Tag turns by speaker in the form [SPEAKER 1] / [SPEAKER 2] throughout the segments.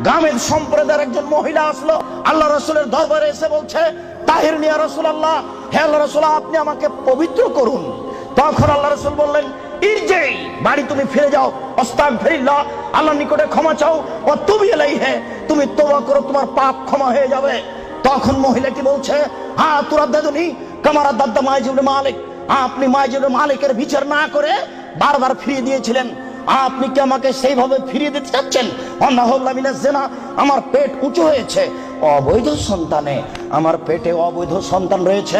[SPEAKER 1] গামেদ সম্প্রদায়ের একজন মহিলা আসলো আল্লাহ রাসূলের দরবারে, এসে বলছে, তাহির নিয়া রাসূলুল্লাহ, হে আল্লাহ রাসূল, আপনি আমাকে পবিত্র করুন। তখন আল্লাহ রাসূল বললেন, ইরজি, বাড়ি তুমি ফিরে যাও, আস্তাগফিরুল্লাহ, আল্লাহর নিকটে ক্ষমা চাও, ও তুবি ইলাইহি, তুমি তওবা করো, তোমার পাপ ক্ষমা হয়ে যাবে। তখন মহিলাটি বলছে, হ্যাঁ তুরাদ্দাদুনি কামা রাদ্দাদা মাইজ ইবনে মালিক, আপনি মাইজ ইবনে মালিকের বিচার না করে বারবার ফিরিয়ে দিয়েছিলেন, আপনি কি আমাকে সেইভাবে ফিরিয়ে দিতে চাচ্ছেন? আমার পেট উঁচু হয়েছে, অবৈধ সন্তানে আমার পেটে অবৈধ সন্তান রয়েছে,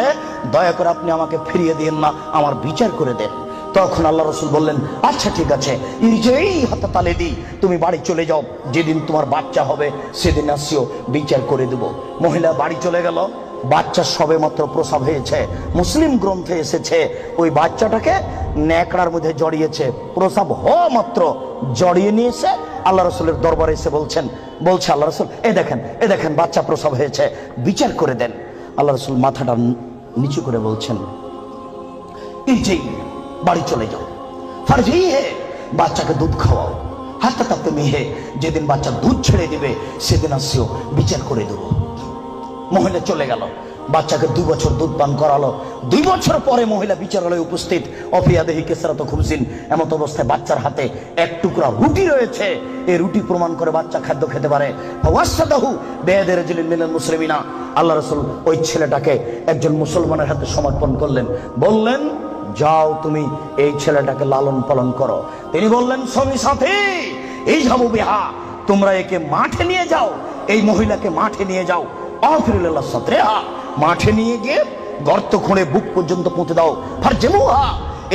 [SPEAKER 1] দয়া করে আপনি আমাকে ফিরিয়ে দিন না, আমার বিচার করে দেন। তখন আল্লাহ রাসূল বললেন, আচ্ছা ঠিক আছে, ইরজিই হাত্তা তালিদি, তুমি বাড়ি চলে যাও, যেদিন তোমার বাচ্চা হবে সেদিন আসিও, বিচার করে দেব। মহিলা বাড়ি চলে গেল। বাচ্চা সবে মাত্র প্রসব হয়েছে। মুসলিম গ্রন্থে এসেছে ওই বাচ্চাটাকে ন্যাকড়ার মধ্যে জড়িয়েছে, প্রসব হওয়া মাত্র জড়িয়ে নিয়েছে। আল্লাহ রাসূলের দরবারে এসে বলছে আল্লাহ রাসূল, এ দেখেন বাচ্চা প্রসব হয়েছে, বিচার করে দেন। আল্লাহ রাসূল মাথাটা নিচু করে বলছেন, ইরজি, বাড়ি চলে যাও, ফারজি হে, বাচ্চাকে দুধ খাওয়াও, হাত্তা তাপ্তে মিহে, যেদিন বাচ্চা দুধ ছেড়ে দিবে সেদিন আসিও, বিচার করে দেবো। মহিলা চলে গেল, বাচ্চাকে 2 বছর দুধ পান করালো। 2 বছর পরে মহিলা বিচারালয়ে উপস্থিত, অফিয়াদেহি কেসরাত খুমসিন, এমত অবস্থায় বাচ্চার হাতে এক টুকরা রুটি রয়েছে। এই রুটি প্রমাণ করে বাচ্চা খাদ্য খেতে পারে। ওয়াসাদাহু বিয়াদি রাজুলিন মিনাল মুসলিমিনা, আল্লাহ রাসূল ওই ছেলেটাকে একজন মুসলমানের হাতে সমর্পণ করলেন, বললেন, যাও তুমি এই ছেলেটাকে লালন পালন করো। তিনি বললেন, সঙ্গী সাথী, এই যাবো বিহা, তোমরা একে মাঠে নিয়ে যাও, এই মহিলাকে মাঠে নিয়ে যাও, মাঠে নিয়ে গিয়ে গর্ত খুঁড়ে বুক পর্যন্ত পুঁতে দাও, ফারজেমুহা,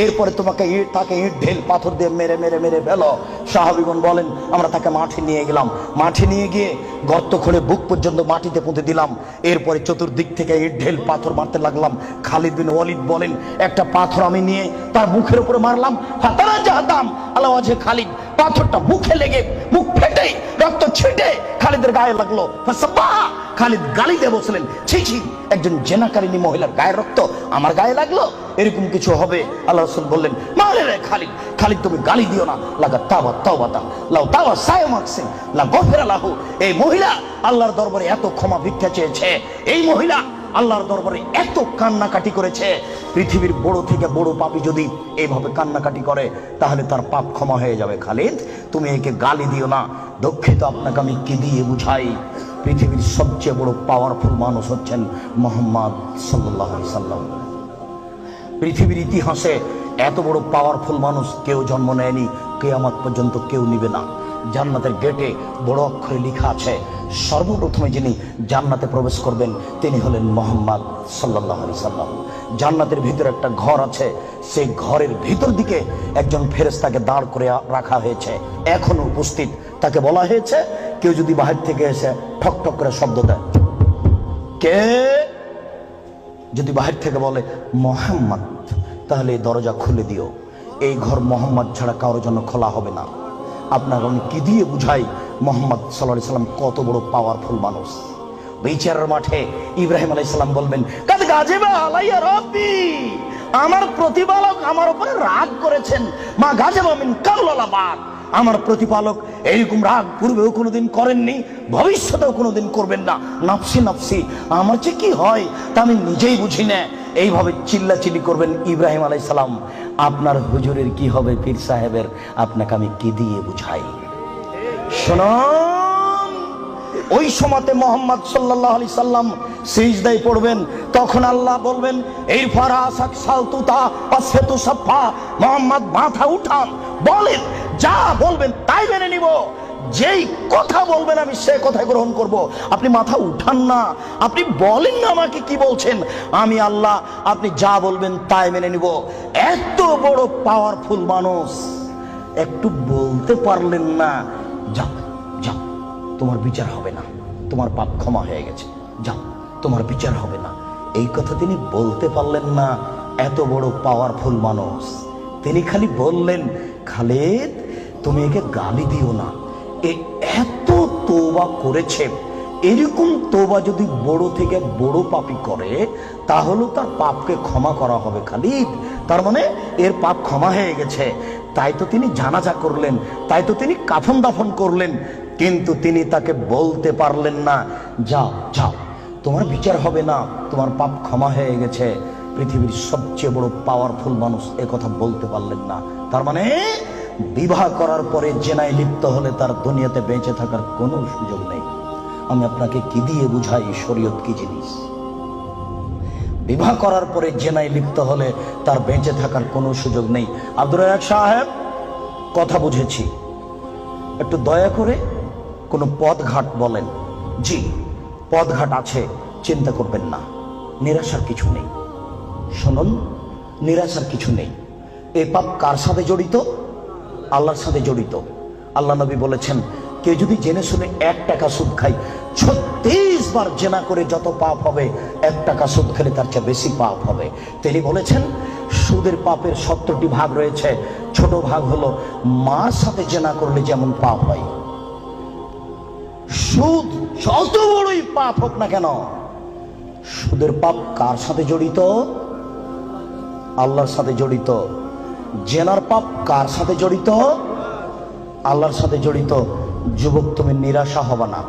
[SPEAKER 1] এরপরে তোমাকে তাকে ইট ঢেল পাথর দিয়ে মেরে মেরে মেরে ফেলো। সাহাবীগণ বলেন, আমরা তাকে মাঠে নিয়ে গেলাম, মাঠে নিয়ে গিয়ে গর্ত খুঁড়ে বুক পর্যন্ত মাটিতে পুঁতে দিলাম। এরপরে চতুর্দিক থেকে ইট ঢেল পাথর মারতে লাগলাম। খালিদ বিন ওয়ালিদ বলেন, একটা পাথর আমি নিয়ে তার মুখের উপরে মারলাম, ফাতারা জাহাদাম আলা ওয়াজহি খালিদ, পাথরটা মুখে লেগে মুখ ফেটে রক্ত ছিটে খালিদের গায়ে লাগলো। ফাসাব্বাহা, খালিদ গালি দিয়ে বলছিলেন, ছি ছি, একজন জেনাকারিনী মহিলার গায়ের রক্ত আমার গায়ে লাগলো, এরকম কিছু হবে? আল্লাহ রাসূল বললেন, মারে রে খালিদ, খালিদ তুমি গালি দিও না, লাগা তাওবা তাওবাতান লাউ তাওয়া সায়মাকসিন লা গফিরা লাহু। এই মহিলা আল্লাহর দরবারে এত ক্ষমা ভিক্ষা চেয়েছে, এই মহিলা আল্লাহর দরবারে এত কান্নাকাটি করেছে। পৃথিবীর বড় থেকে বড় পাপী যদি এইভাবে কান্নাকাটি করে তাহলে তার পাপ ক্ষমা হয়ে যাবে। খালিদ তুমি একে গালি দিও না, দুঃখিত, আপনাকে আমি কি দিয়ে বুঝাই? পৃথিবীর সবচেয়ে বড় পাওয়ারফুল মানুষ হচ্ছেন মুহাম্মদ সাল্লাল্লাহু আলাইহি সাল্লাম। পৃথিবীর ইতিহাসে এত বড় পাওয়ারফুল মানুষ কেউ জন্ম নেয়নি, কিয়ামত পর্যন্ত কেউ নিবে না। জান্নাতের গেটে বড় অক্ষরে লেখা আছে, সর্বপ্রথমে যিনি জান্নাতে প্রবেশ করবেন তিনি হলেন মুহাম্মদ সাল্লাল্লাহু আলাইহি সাল্লাম। জান্নাতের ভিতরে একটা ঘর আছে, সেই ঘরের ভিতর দিকে একজন ফেরেশতাকে দাঁড় করে রাখা হয়েছে, এখনো উপস্থিত। তাকে বলা হয়েছে, কেউ যদি বাহির থেকে এসে ঠক ঠক করে শব্দ দেয়, কে যদি বাহির থেকে বলে মুহাম্মদ, তাহলে এই দরজা খুলে দিও, এই ঘর মুহাম্মদ ছাড়া কারোর জন্য খোলা হবে না। আপনাকে আমি কি দিয়ে বুঝাই মুহাম্মদ সাল্লাল্লাহু আলাইহি সাল্লাম কত বড় পাওয়ারফুল মানুষ? বিচারের মাঠে ইব্রাহিম আলাইহিস সালাম বলবেন, কাদ গাজিবা আলাইয়া রাব্বি, আমার প্রতিপালক আমার উপরে রাগ করেছেন, মা গাজিবা মিন কাবলা বাদ, আমার প্রতিপালক এরকম রাগ পূর্বেও কোনোদিন করেননি, ভবিষ্যতেও কোনোদিন করবেন না। নাফসি নাফসি, আমার যে কি হয় তা আমি নিজেই বুঝি না। এইভাবে চিল্লাচিল্লি করবেন ইব্রাহিম আলাইহিস সালাম। আপনার হুজুরের কি হবে, পীর সাহেবের, আপনাকে আমি কি দিয়ে বুঝাই? শুনুন, ওই সময়তে মুহাম্মদ সাল্লাল্লাহু আলাইহি সাল্লাম সিজদায় পড়বেন, তখন আল্লাহ বলবেন, এই ফারাসাক সালতুতা আসফাতু সাফা, মুহাম্মদ মাথা উঠান, বলেন, যা বলবেন তাই মেনে নিব, যেই কথা বলবেন আমি সে কথা গ্রহণ করব। আপনি মাথা উঠান না, আপনি বলেন না আমাকে কি বলছেন, আমি আল্লাহ, আপনি যা বলবেন তাই মেনে নিব। এত বড় পাওয়ারফুল মানুষ, একটু বলতে পারলেন না, যাও যাও, তোমার বিচার হবে না, তোমার পাপ ক্ষমা হয়ে গেছে, যাও, তোমার বিচার হবে না, এই কথা তিনি বলতে পারলেন না। এত বড় পাওয়ারফুল মানুষ, তিনি খালি বললেন, খালিদ তুমি একে গালি দিও না, এত তওবা করেছে, এরকম তওবা যদি বড় থেকে বড় পাপী করে তাহলে তার পাপকে ক্ষমা করা হবে খালিদ, তার মানে এর পাপ ক্ষমা হয়ে গেছে। তাই তো তিনি জানাজা করলেন, তাই তো তিনি কাফন দাফন করলেন। কিন্তু তিনি তাকে বলতে পারলেন না, যাও যাও, তোমার বিচার হবে না, তোমার পাপ ক্ষমা হয়ে গেছে। পৃথিবীর সবচেয়ে বড় পাওয়ারফুল মানুষ এ কথা বলতে পারলেন না। তার মানে বিবাহ করার পরে জেনায় লিপ্ত হলে তার দুনিয়াতে বেঁচে থাকার কোনো সুযোগ নেই। আমি আপনাকে কি দিয়ে বুঝাই শরীয়ত কি জিনিস? বিবাহ করার পরে জেনায় লিপ্ত হলে তার বেঁচে থাকার কোনো সুযোগ নেই। আব্দুর রাজ্জাক সাহেব, কথা বুঝেছি, একটু দয়া করে কোনো পথঘাট বলেন। জি, পথঘাট আছে, চিন্তা করবেন না, নিরাশার কিছু নেই। শুনুন, নিরাশার কিছু নেই। এই পাপ কার সাথে জড়িত? আল্লাহর সাথে জড়িত। আল্লাহ নবী বলেছেন, কেউ যদি জেনে শুনে 1 টাকা সুদ খায়, 36 বার জেনা করে যত পাপ হবে, 1 টাকা সুদ খেলে তার চেয়ে বেশি পাপ হবে। তিনি বলেছেন, সুদের পাপের 70টি ভাগ রয়েছে। ছোট ভাগ হলো মার সাথে জেনা করলে যেমন পাপ হয়। সুদ যত বড়ই পাপ হোক না কেন, সুদের পাপ কার সাথে জড়িত? আল্লাহর সাথে জড়িত। জেনার পাপ কার সাথে জড়িত? আল্লাহর সাথে জড়িত। যুবক, তুমি নিরাশা হবে না,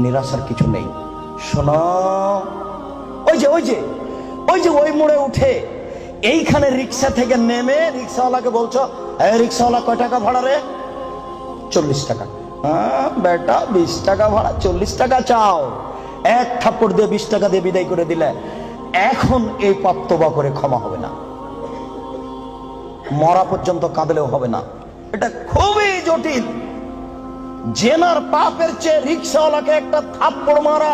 [SPEAKER 1] নিরাশার কিছু নেই। শোনো, ওই মোড়ে উঠে এইখানে রিক্সা থেকে নেমে রিক্সাওয়ালাকে বলছো, এই রিক্সাওয়ালা কয় টাকা ভাড়া রে? 40 টাকা। হ্যাঁ বেটা, 20 টাকা ভাড়া, 40 টাকা চাও। 1 থাপ্পড় দিয়ে 20 টাকা দিয়ে বিদায় করে দিলে। এখন এই পাপ তওবা করে ক্ষমা হবে না, মরা পর্যন্ত কাঁদলেও হবে না। এটা খুবই জটিল। জেনার পাপের চেয়ে রিক্সাওয়ালাকে একটা থাপ্পড় মারা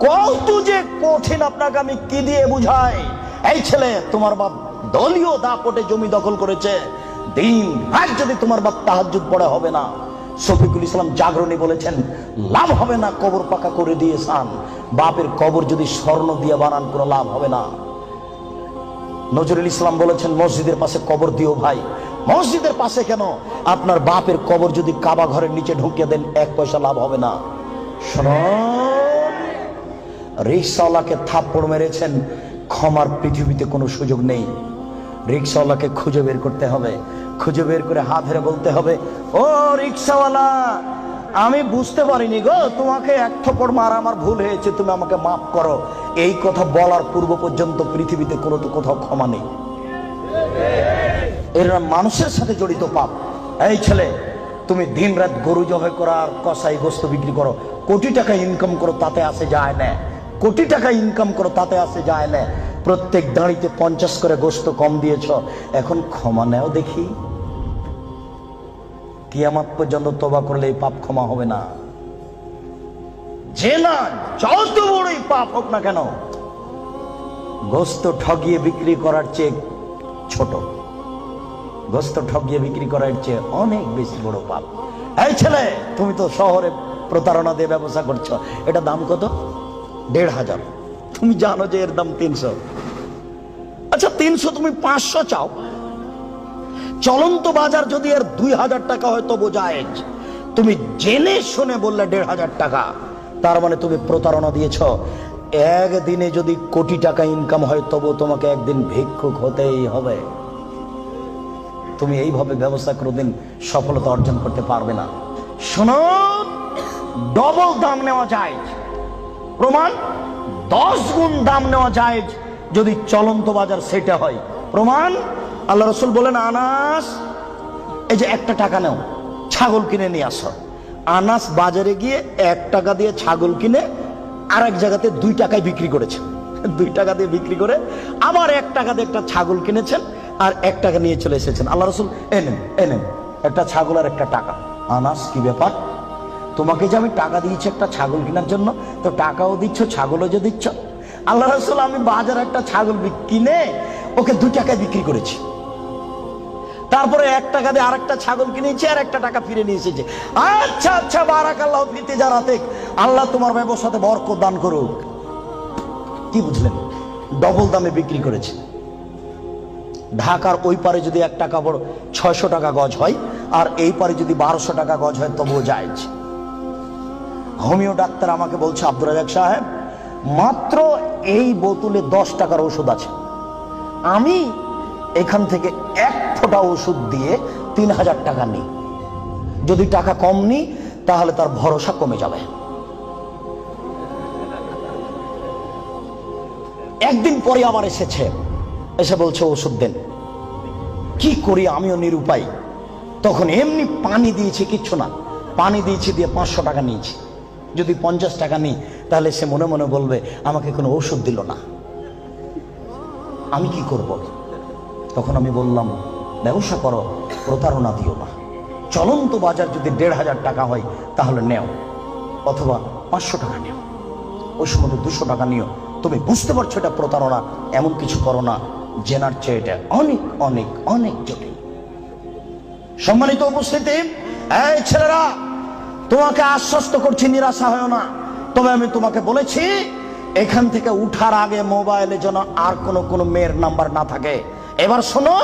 [SPEAKER 1] কত যে কঠিন, আপনাকে আমি কি দিয়ে বুঝাই? এই ছেলে, তোমার বাপ দলীয় দাপটে জমি দখল করেছে, দিন রাত যদি তোমার বাপ তাহাজ্জুদ পড়ে হবে না। শফিকুল ইসলাম জাগরণী বলেছেন, লাভ হবে না কবর পাকা করে দিয়েছেন, বাপের কবর যদি স্বর্ণ দিয়ে বানান কোনো লাভ হবে না। নজরুল ইসলাম বলেছেন, মসজিদের পাশে কবর দিও ভাই। মসজিদের পাশে কেন, আপনার বাপের কবর যদি কাবা ঘরের নিচে ঢুকিয়ে দেন 1 পয়সা লাভ হবে না। শুনুন, রিক্সাওয়ালাকে থাপ্পড় মেরেছেন, ক্ষমার পৃথিবীতে কোনো সুযোগ নেই। রিক্সাওয়ালাকে খুঁজে বের করতে হবে, খুঁজে বের করে হাত ধরে বলতে হবে, ও রিক্সাওয়ালা, আমি বুঝতে পারিনি গো, তোমাকে 1 থাপ্পড় মারা আমার ভুল হয়েছে, তুমি আমাকে মাফ করো। এই কথা বলার পূর্ব পর্যন্ত পৃথিবীতে কোনো তো কোথাও ক্ষমা নেই। এরা মানুষের সাথে জড়িত পাপ। এই ছেলে, তুমি দিন রাত গরু জবাই করো আর কসাই গোস্ত বিক্রি করো, কোটি টাকা ইনকাম করো, তাতে আসে যায় না। কোটি টাকা ইনকাম করো, তাতে আসে যায় না। প্রত্যেক দাঁড়িতে 50 করে গোস্ত কম দিয়েছ, এখন ক্ষমা নেও দেখি। কিয়ামত পর্যন্ত তওবা করলে এই পাপ ক্ষমা হবে না। জেনা যত বড়ই পাপ হোক না কেন, গোস্ত ঠগিয়ে বিক্রি করার চেয়ে ছোট, গোস্ত ঠগিয়ে বিক্রি করার চেয়ে অনেক বেশি বড় পাপ। এই ছেলে, তুমি তো শহরে প্রতারণা দিয়ে ব্যবসা করছো, এটা দাম কত? 1500। তুমি জানো যে এর দাম 300। আচ্ছা 300, তুমি 500 চাও। চলন্ত বাজার যদি এর 2000 টাকা হয় তবু জায়েজ। তুমি জেনে শুনে বললে 1500 টাকা, তার মানে তুমি প্রতারণা দিয়েছ। একদিনে যদি কোটি টাকা ইনকাম হয় তবু তোমাকে একদিন ভিক্ষুক হতেই হবে। তুমি এইভাবে ব্যবসা কোনোদিন সফলতা অর্জন করতে পারবে না। শোনো, ডবল দাম নেওয়া যায়, প্রমাণ 10 গুণ দাম নেওয়া যায় যদি চলন্ত বাজার সেটা হয়। প্রমাণ, আল্লাহ রসুল বলেন, আনাস, এই যে 1 টাকা নাও, ছাগল কিনে নিয়ে আসো। আনাস বাজারে গিয়ে 1 টাকা দিয়ে ছাগল কিনে আরেক জায়গাতে 2 টাকায় বিক্রি করেছেন। 2 টাকা দিয়ে বিক্রি করে আবার 1 টাকা দিয়ে একটা ছাগল কিনেছেন আর 1 টাকা নিয়ে চলে এসেছেন। আল্লাহ রসুল, এনেন একটা ছাগল আর 1 টাকা। আনাস, কি ব্যাপার? তোমাকে যে আমি টাকা দিয়েছি একটা ছাগল কেনার জন্য, তো টাকাও দিচ্ছ, ছাগলও যে দিচ্ছ। আল্লাহ রসুল, আমি বাজারে একটা ছাগল কিনে ওকে 2 টাকায় বিক্রি করেছি, তারপরে 1 টাকা দিয়ে আরেকটা ছাগল কিনেছি আর 1 টাকা ফিরে নিয়ে এসেছে। আচ্ছা আচ্ছা, বারাকাল্লাহু ফি তিজারাতিক, আল্লাহ তোমার ব্যবসাতে বরকত দান করুক। কি বুঝলেন? ডবল দামে বিক্রি করেছে। ঢাকার ওই পারে যদি 1 টাকা বড় 600 টাকা গজ হয়, আর এই পারে যদি 1200 টাকা গজ হয় তবুও জায়েজ। হোমিও ডাক্তার আমাকে বলছে, আব্দুর রাজ্জাক সাহেব, মাত্র এই বোতলে 10 টাকার ওষুধ আছে, আমি এখান থেকে 1 ফোঁটা ওষুধ দিয়ে 3000 টাকা নিই। যদি টাকা কম নিই তাহলে তার ভরসা কমে যাবে। একদিন পরে আবার এসেছে, এসে বলছে ওষুধ দেন। কি করি, আমিও নিরুপায়। তখন এমনি পানি দিয়েছি, কিচ্ছু না, পানি দিয়েছি, দিয়ে 500 টাকা নিয়েছি। যদি 50 টাকা নিই তাহলে সে মনে মনে বলবে আমাকে কোনো ওষুধ দিল না, আমি কি করব? তখন আমি বললাম ব্যবসা করো, প্রতারণা দিও না। চলন্ত বাজার যদি 1500 টাকা হয় তাহলে নেও, অথবা 500 টাকা নেও, ওই সময় 200 টাকা নিও। তুমি বুঝতে পারছো এটা প্রতারণা, এমন কিছু করো না, জেনার চেয়ে এটা অনেক অনেক অনেক জটিল। সম্মানিত উপস্থিতি, এই ছেলেরা, তোমাকে আশ্বস্ত করছি, নিরাশা হয় না। তবে আমি তোমাকে বলেছি এখান থেকে উঠার আগে মোবাইলে যেন আর কোনো মেয়ের নাম্বার না থাকে। এবার শোনো,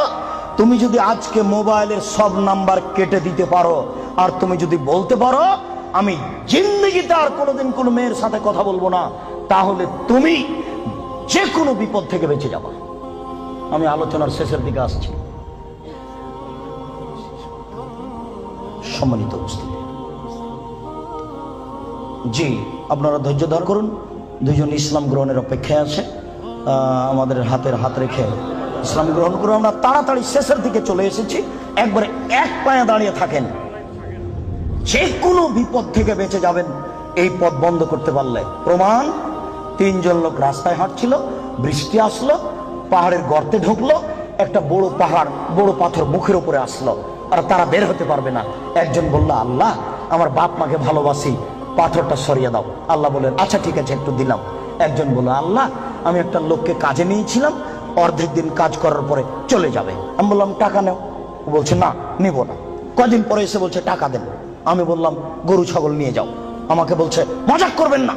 [SPEAKER 1] তুমি যদি আজকে মোবাইলের সব নাম্বার কেটে দিতে পারো, আর তুমি যদি বলতে পারো আমি জিন্দেগিতে আর কোনোদিন কোনো মেয়ের সাথে কথা বলবো না, তাহলে তুমি যে কোনো বিপদ থেকে বেঁচে যাবে। আমি আলোচনার শেষের দিকে আসছি। সম্মানিত উপস্থিতি, জি, আপনারা ধৈর্য ধারণ করুন। দুইজন ইসলাম গ্রহণের অপেক্ষায় আছে, আমাদের হাতের হাত রেখে ইসলাম গ্রহণ করুন। আমরা তাড়াতাড়ি শেষের দিকে চলে এসেছি। একবারে এক পায়ে দাঁড়িয়ে থাকেন, যে কোনো বিপদ থেকে বেঁচে যাবেন এই পথ বন্ধ করতে পারলে। প্রমাণ, 3 জন লোক রাস্তায় হাঁটছিল, বৃষ্টি আসলো, পাহাড়ের গর্তে ঢুকলো, একটা বড় পাহাড়, বড় পাথর মুখের উপরে আসলো, আর তারা বের হতে পারবে না। একজন বলল আল্লাহ, আমার বাপ মাকে ভালোবাসি, পাথরটা সরিয়ে দাও। আল্লাহ বললেন আচ্ছা ঠিক আছে, একটু দিলাম। একজন বলল আল্লাহ, আমি একটা লোককে কাজে নিয়েছিলাম, অর্ধেক দিন কাজ করার পরে চলে যাবে। আমি বললাম টাকা নেও। ও বলছে না, নিব না। কদিন পরে এসে বলছে টাকা দেন। আমি বললাম গরু ছাগল নিয়ে যাও। আমাকে বলছে মজাক করবেন না,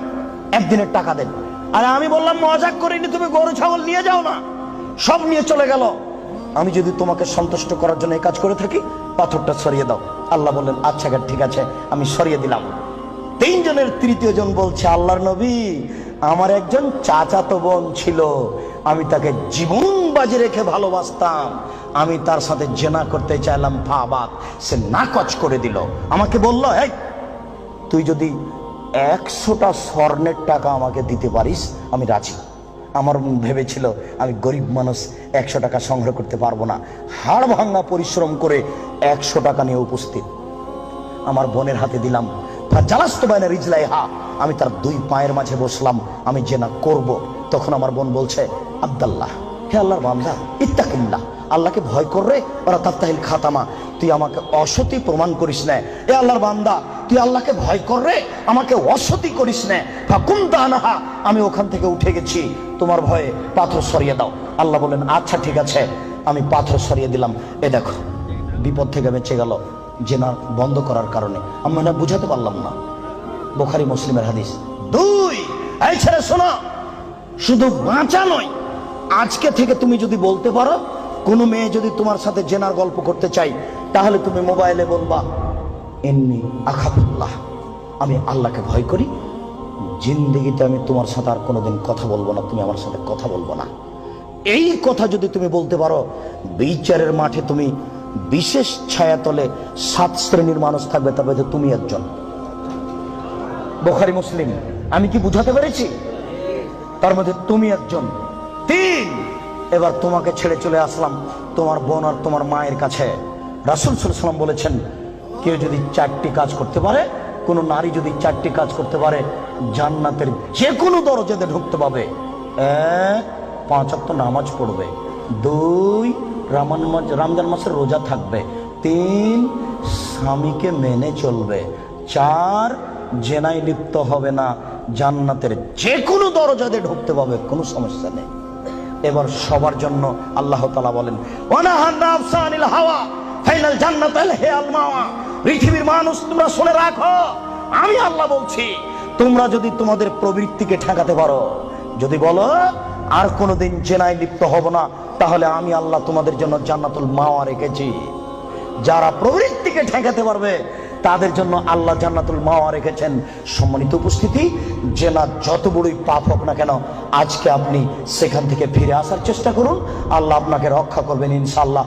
[SPEAKER 1] একদিনের টাকা দেন। আরে আমি বললাম মজাক করিনি, তুমি গরু ছাগল নিয়ে যাও না। সব নিয়ে চলে গেল। আমি যদি তোমাকে সন্তুষ্ট করার জন্য এই কাজ করে থাকি, পাথরটা সরিয়ে দাও। আল্লাহ বললেন আচ্ছা ঠিক আছে, আমি সরিয়ে দিলাম। 3 জনের তৃতীয় জন বলছে আল্লাহর নবী, আমার একজন চাচাতো বোন ছিল, আমি তাকে জীবন বাজি রেখে ভালোবাসতাম, আমি তার সাথে জেনা করতে চাইলাম, ভাবাত সে নাকচ করে দিল। আমাকে বলল এই তুই যদি 100টা স্বর্ণের টাকা আমাকে দিতে পারিস আমি রাজি। আমার ভেবেছিল আমি গরিব মানুষ, 100 টাকা সংগ্রহ করতে পারবো না। হাড় ভাঙা পরিশ্রম করে 100 টাকা নিয়ে উপস্থিত আমার বোনের হাতে দিলাম। আমি তার 2 পায়ের মাঝে বসলাম, আমি জেনা করব। তখন আমার বোন বলছে আব্দুল্লাহ, হে আল্লাহর বান্দা, ইত্তাকিল্লাহ, আল্লাহকে ভয় কররে, ওরা তাফতাহিল খাতামা, তুই আমাকে অসতী প্রমাণ করিস না। এ আল্লাহর বান্দা, তুই আল্লাহকে ভয় কররে, আমাকে অসতী করিস না। ফাকুমতানাহা, আমি ওখান থেকে উঠে গেছি, তোমার ভয়ে পাথর সরিয়ে দাও। আল্লাহ বলেন আচ্ছা ঠিক আছে, আমি পাথর সরিয়ে দিলাম। এ দেখো, বিপদ থেকে বেঁচে গেল জেনা বন্ধ করার কারণে। আমি না বুঝাতে পারলাম না। বুখারী মুসলিমের হাদিস। 2, এই ছেলে শোনো, শুধু বাঁচা নয়, আজকে থেকে তুমি যদি বলতে পারো কোনো মেয়ে যদি তোমার সাথে জেনার গল্প করতে চাই, তাহলে তুমি মোবাইলে বলবা ইন্নী আখাফুল্লাহ, আমি আল্লাহকে ভয় করি, জিন্দেগিতে আমি তোমার সাথে আর কোনোদিন কথা বলবো না, তুমি আমার সাথে কথা বলবো না। এই কথা যদি তুমি বলতে পারো, বিচারের মাঠে তুমি বিশেষ ছায়াতলে 7 শ্রেণীর মানুষ থাকবে, তার মধ্যে তুমি একজন। বুখারী মুসলিম। আমি কি বুঝাতে পেরেছি? তার মধ্যে তুমি একজন। 3, এবার তোমাকে ছেড়ে চলে আসলাম তোমার বোন আর তোমার মায়ের কাছে। রাসূল সাল্লাল্লাহু আলাইহি ওয়াসাল্লাম বলেছেন, কেউ যদি 4টি কাজ করতে পারে, কোন নারী যদি 4টি কাজ করতে পারে, জান্নাতের যে কোনো দরজাতে ঢুকতে পাবে। 1, 5 ওয়াক্ত নামাজ পড়বে। 2, রমজান মাসের রোজা থাকবে। 3, স্বামীকে মেনে চলবে। 4, জেনায় লিপ্ত হবে না, জান্নাতের যে কোনো দরজাতে ঢুকতে পাবে, কোনো সমস্যা নেই। এবার সবার জন্য আল্লাহ তাআলা বলেন পৃথিবীর মানুষ তোমরা শুনে রাখো, আমি আল্লাহ বলছি, তোমরা যদি তোমাদের প্রবৃত্তিকে ঠেকাতে পারো, যদি বলো আর কোনোদিন জেনায় লিপ্ত হব না, তাহলে আমি আল্লাহ তোমাদের জন্য জান্নাতুল মাওয়া রেখেছি। যারা প্রবৃত্তিকে ঠেকাতে পারবে তাদের জন্য আল্লাহ জান্নাতুল মাওয়া রেখেছেন। সম্মানিত উপস্থিতি, জেনা যত বড়ই পাপ হোক না কেন, আজকে আপনি সেখান থেকে ফিরে আসার চেষ্টা করুন, আল্লাহ আপনাকে রক্ষা করবেন ইনশাআল্লাহ।